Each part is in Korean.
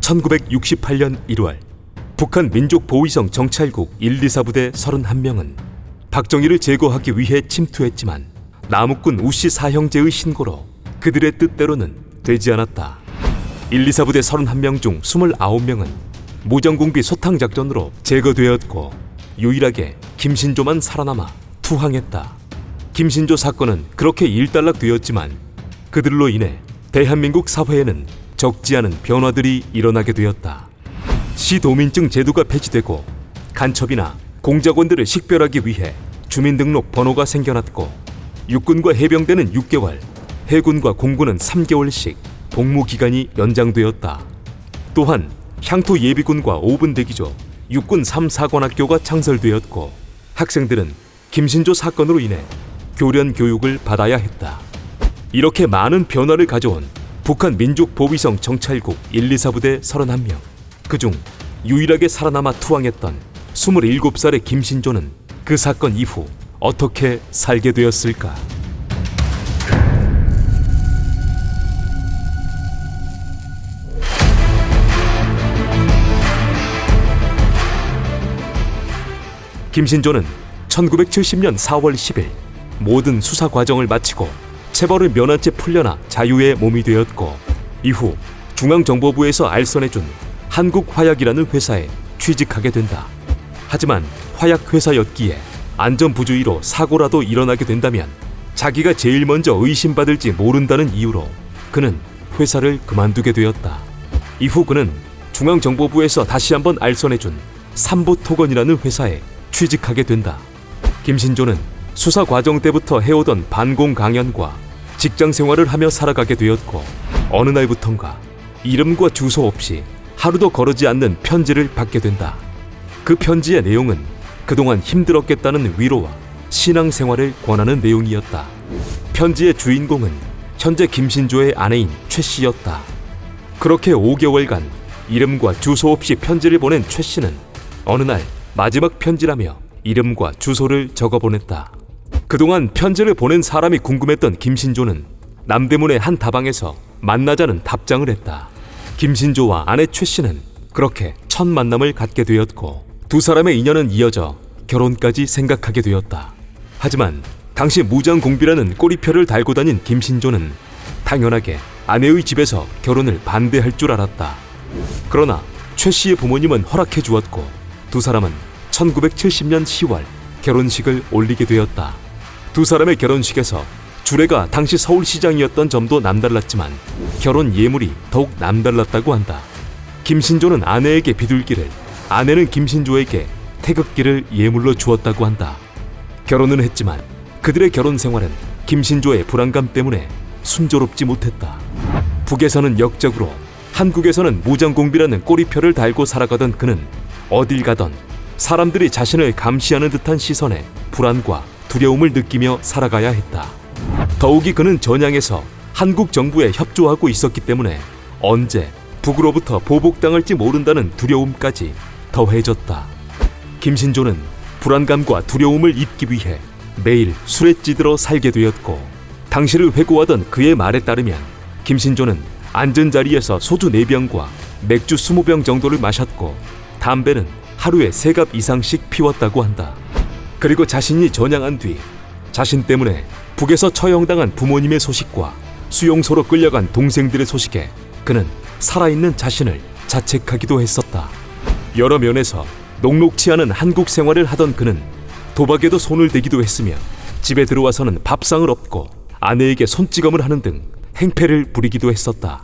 1968년 1월 북한 민족보위성 정찰국 1, 2, 4부대 31명은 박정희를 제거하기 위해 침투했지만 남욱군 우씨 사형제의 신고로 그들의 뜻대로는 되지 않았다. 1, 2, 4부대 31명 중 29명은 무장공비 소탕작전으로 제거되었고 유일하게 김신조만 살아남아 투항했다. 김신조 사건은 그렇게 일단락되었지만 그들로 인해 대한민국 사회에는 적지 않은 변화들이 일어나게 되었다. 시도민증 제도가 폐지되고 간첩이나 공작원들을 식별하기 위해 주민등록 번호가 생겨났고 육군과 해병대는 6개월, 해군과 공군은 3개월씩 복무기간이 연장되었다. 또한 향토 예비군과 5분 대기조, 육군 3사관학교가 창설되었고 학생들은 김신조 사건으로 인해 교련 교육을 받아야 했다. 이렇게 많은 변화를 가져온 북한 민족보위성 정찰국 1, 2, 4부대 31명, 그중 유일하게 살아남아 투항했던 27살의 김신조는 그 사건 이후 어떻게 살게 되었을까? 김신조는 1970년 4월 10일 모든 수사 과정을 마치고 체벌을 면한 채 풀려나 자유의 몸이 되었고 이후 중앙정보부에서 알선해준 한국화약이라는 회사에 취직하게 된다. 하지만 화약회사였기에 안전부주의로 사고라도 일어나게 된다면 자기가 제일 먼저 의심받을지 모른다는 이유로 그는 회사를 그만두게 되었다. 이후 그는 중앙정보부에서 다시 한번 알선해준 삼보토건이라는 회사에 취직하게 된다. 김신조는 수사 과정 때부터 해오던 반공 강연과 직장 생활을 하며 살아가게 되었고 어느 날부턴가 이름과 주소 없이 하루도 거르지 않는 편지를 받게 된다. 그 편지의 내용은 그동안 힘들었겠다는 위로와 신앙생활을 권하는 내용이었다. 편지의 주인공은 현재 김신조의 아내인 최 씨였다. 그렇게 5개월간 이름과 주소 없이 편지를 보낸 최 씨는 어느 날 마지막 편지라며 이름과 주소를 적어보냈다. 그동안 편지를 보낸 사람이 궁금했던 김신조는 남대문의 한 다방에서 만나자는 답장을 했다. 김신조와 아내 최 씨는 그렇게 첫 만남을 갖게 되었고 두 사람의 인연은 이어져 결혼까지 생각하게 되었다. 하지만 당시 무장공비라는 꼬리표를 달고 다닌 김신조는 당연하게 아내의 집에서 결혼을 반대할 줄 알았다. 그러나 최 씨의 부모님은 허락해 주었고 두 사람은 1970년 10월 결혼식을 올리게 되었다. 두 사람의 결혼식에서 주례가 당시 서울시장이었던 점도 남달랐지만 결혼 예물이 더욱 남달랐다고 한다. 김신조는 아내에게 비둘기를, 아내는 김신조에게 태극기를 예물로 주었다고 한다. 결혼은 했지만 그들의 결혼 생활은 김신조의 불안감 때문에 순조롭지 못했다. 북에서는 역적으로, 한국에서는 무장공비라는 꼬리표를 달고 살아가던 그는 어딜 가던 사람들이 자신을 감시하는 듯한 시선에 불안과 두려움을 느끼며 살아가야 했다. 더욱이 그는 전향에서 한국 정부에 협조하고 있었기 때문에 언제 북으로부터 보복당할지 모른다는 두려움까지 더해졌다. 김신조는 불안감과 두려움을 잊기 위해 매일 술에 찌들어 살게 되었고 당시를 회고하던 그의 말에 따르면 김신조는 앉은 자리에서 소주 4병과 맥주 20병 정도를 마셨고 담배는 하루에 3갑 이상씩 피웠다고 한다. 그리고 자신이 전향한 뒤 자신 때문에 북에서 처형당한 부모님의 소식과 수용소로 끌려간 동생들의 소식에 그는 살아있는 자신을 자책하기도 했었다. 여러 면에서 녹록치 않은 한국 생활을 하던 그는 도박에도 손을 대기도 했으며 집에 들어와서는 밥상을 엎고 아내에게 손찌검을 하는 등 행패를 부리기도 했었다.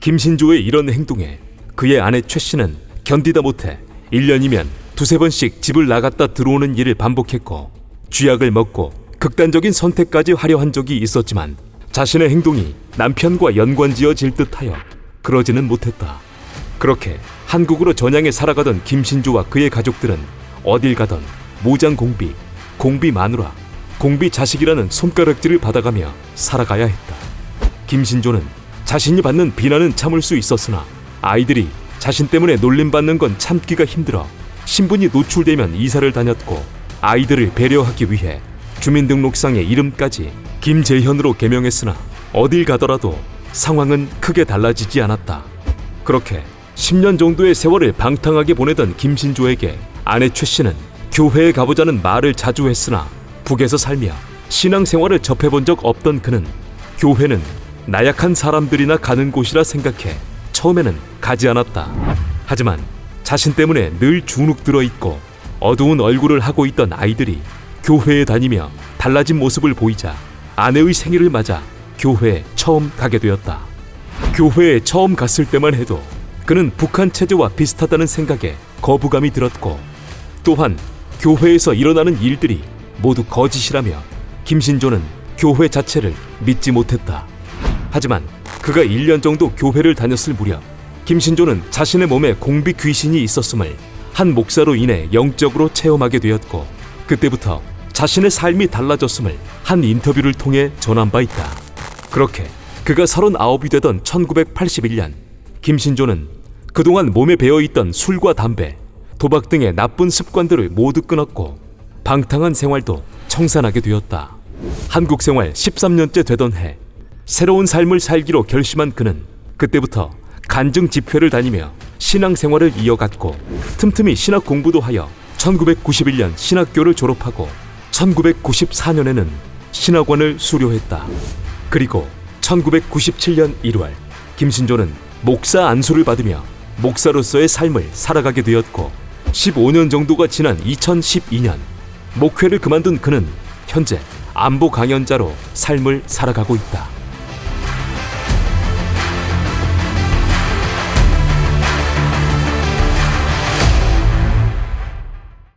김신조의 이런 행동에 그의 아내 최 씨는 견디다 못해 1년이면 2-3번씩 집을 나갔다 들어오는 일을 반복했고 쥐약을 먹고 극단적인 선택까지 하려 한 적이 있었지만 자신의 행동이 남편과 연관지어질 듯하여 그러지는 못했다. 그렇게 한국으로 전향해 살아가던 김신조와 그의 가족들은 어딜 가던 무장공비, 공비마누라, 공비자식이라는 손가락질을 받아가며 살아가야 했다. 김신조는 자신이 받는 비난은 참을 수 있었으나 아이들이 자신 때문에 놀림받는 건 참기가 힘들어 신분이 노출되면 이사를 다녔고 아이들을 배려하기 위해 주민등록상의 이름까지 김재현으로 개명했으나 어딜 가더라도 상황은 크게 달라지지 않았다. 그렇게 10년 정도의 세월을 방탕하게 보내던 김신조에게 아내 최 씨는 교회에 가보자는 말을 자주 했으나 북에서 살며 신앙생활을 접해본 적 없던 그는 교회는 나약한 사람들이나 가는 곳이라 생각해 처음에는 가지 않았다. 하지만 자신 때문에 늘 주눅 들어 있고 어두운 얼굴을 하고 있던 아이들이 교회에 다니며 달라진 모습을 보이자 아내의 생일을 맞아 교회에 처음 가게 되었다. 교회에 처음 갔을 때만 해도 그는 북한 체제와 비슷하다는 생각에 거부감이 들었고, 또한 교회에서 일어나는 일들이 모두 거짓이라며 김신조는 교회 자체를 믿지 못했다. 하지만 그가 1년 정도 교회를 다녔을 무렵 김신조는 자신의 몸에 공비 귀신이 있었음을 한 목사로 인해 영적으로 체험하게 되었고, 그때부터 자신의 삶이 달라졌음을 한 인터뷰를 통해 전한 바 있다. 그렇게 그가 39이 되던 1981년 김신조는 그동안 몸에 배어있던 술과 담배, 도박 등의 나쁜 습관들을 모두 끊었고 방탕한 생활도 청산하게 되었다. 한국 생활 13년째 되던 해, 새로운 삶을 살기로 결심한 그는 그때부터 간증 집회를 다니며 신앙생활을 이어갔고 틈틈이 신학 공부도 하여 1991년 신학교를 졸업하고 1994년에는 신학원을 수료했다. 그리고 1997년 1월 김신조는 목사 안수를 받으며 목사로서의 삶을 살아가게 되었고, 15년 정도가 지난 2012년 목회를 그만둔 그는 현재 안보 강연자로 삶을 살아가고 있다.